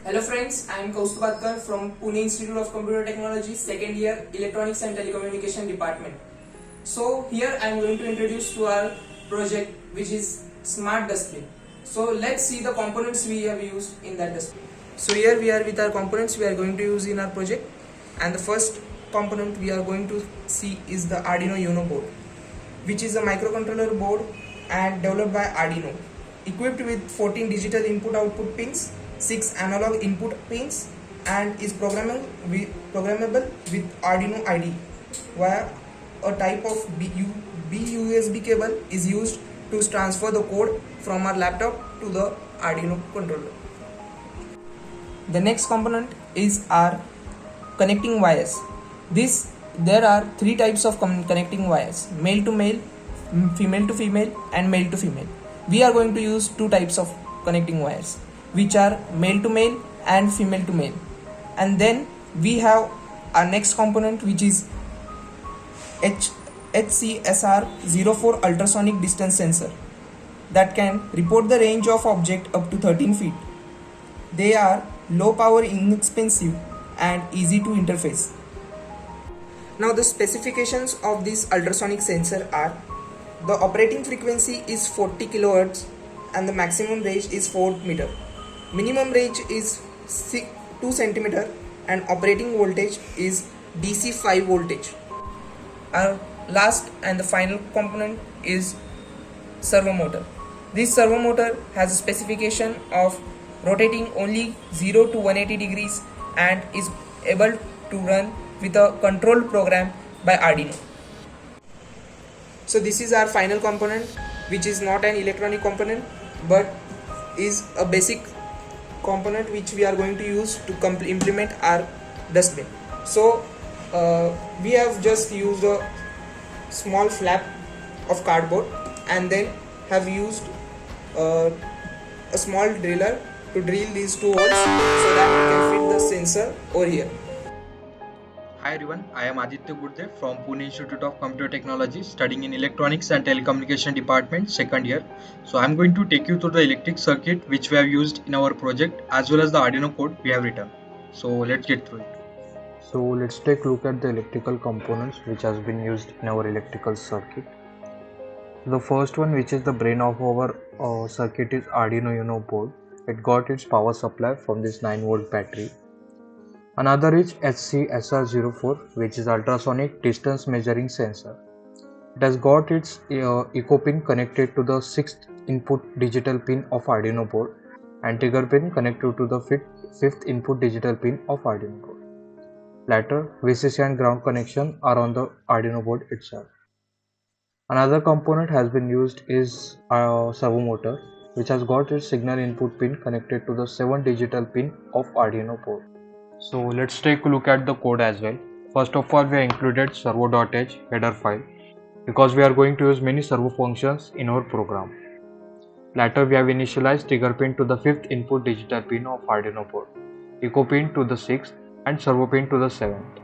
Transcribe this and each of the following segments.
Hello friends, I am Kaustubh Badkar from Pune Institute of Computer Technology, second year Electronics and Telecommunication Department. So here I am going to introduce to our project which is Smart Dustbin. So let's see the components we have used in that dustbin. So here we are with our components we are going to use in our project, and the first component we are going to see is the Arduino Uno board, which is a microcontroller board and developed by Arduino, equipped with 14 digital input-output pins, 6 analog input pins, and is programmable with Arduino IDE via a type of BUSB cable is used to transfer the code from our laptop to the Arduino controller. The next component is our connecting wires. There are three types of connecting wires: male to male, female to female, and male to female. We are going to use two types of connecting wires, which are male to male and female to male. And then we have our next component, which is HCSR04 ultrasonic distance sensor that can report the range of object up to 13 feet. They are low power, inexpensive, and easy to interface. Now the specifications of this ultrasonic sensor are: the operating frequency is 40 kHz and the maximum range is 4 meter. Minimum range is 2 cm and operating voltage is DC 5 voltage. Our last and the final component is servo motor. This servo motor has a specification of rotating only 0 to 180 degrees and is able to run with a controlled program by Arduino. So this is our final component, which is not an electronic component but is a basic component which we are going to use to implement our dustbin. So we have just used a small flap of cardboard and then have used a small driller to drill these two holes so that we can fit the sensor over here. Hi everyone, I am Aditya Gurde from Pune Institute of Computer Technology, studying in Electronics and Telecommunication Department, second year. So I am going to take you through the electric circuit which we have used in our project, as well as the Arduino code we have written. So let's get through it. So let's take a look at the electrical components which has been used in our electrical circuit. The first one, which is the brain of our circuit, is Arduino Uno board. It got its power supply from this 9-volt battery. Another is HCSR04, which is ultrasonic distance measuring sensor. It has got its echo pin connected to the 6th input digital pin of Arduino board and trigger pin connected to the 5th input digital pin of Arduino board. Later, VCC and ground connection are on the Arduino board itself. Another component has been used is a servo motor, which has got its signal input pin connected to the 7th digital pin of Arduino board. So let's take a look at the code as well. First of all, we have included servo.h header file because we are going to use many servo functions in our program. Later, we have initialized trigger pin to the 5th input digital pin of Arduino board, echo pin to the 6th, and servo pin to the 7th.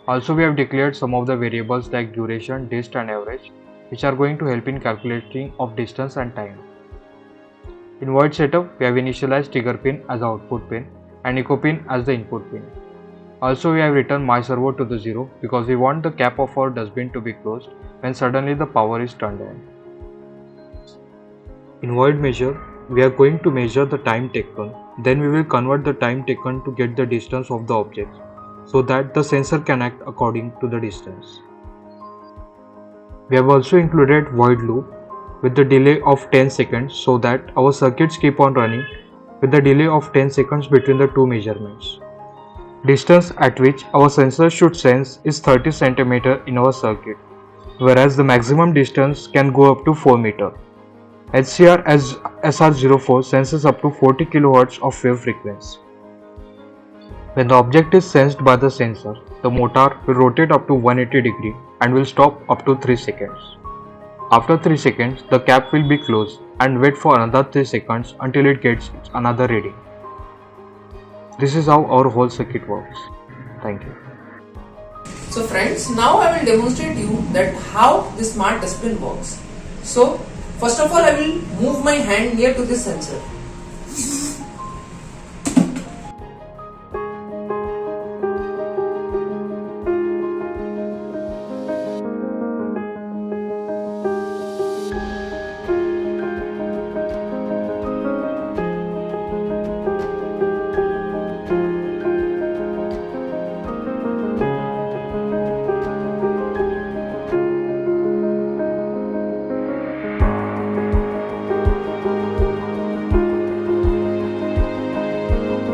Also, we have declared some of the variables like duration, dist, and average, which are going to help in calculating of distance and time. In void setup, we have initialized trigger pin as the output pin and echo pin as the input pin. Also, we have written my servo to the 0 because we want the cap of our dustbin to be closed when suddenly the power is turned on. In void measure, we are going to measure the time taken. Then we will convert the time taken to get the distance of the object so that the sensor can act according to the distance. We have also included void loop with the delay of 10 seconds so that our circuits keep on running with the delay of 10 seconds between the two measurements. Distance at which our sensor should sense is 30 cm in our circuit, whereas the maximum distance can go up to 4 meter. HCSR04 senses up to 40 kHz of wave frequency. When the object is sensed by the sensor, the motor will rotate up to 180 degrees and will stop up to 3 seconds. After 3 seconds, the cap will be closed and wait for another 3 seconds until it gets another reading. This is how our whole circuit works. Thank you. So friends, now I will demonstrate you that how the smart dustbin works. So first of all, I will move my hand near to this sensor.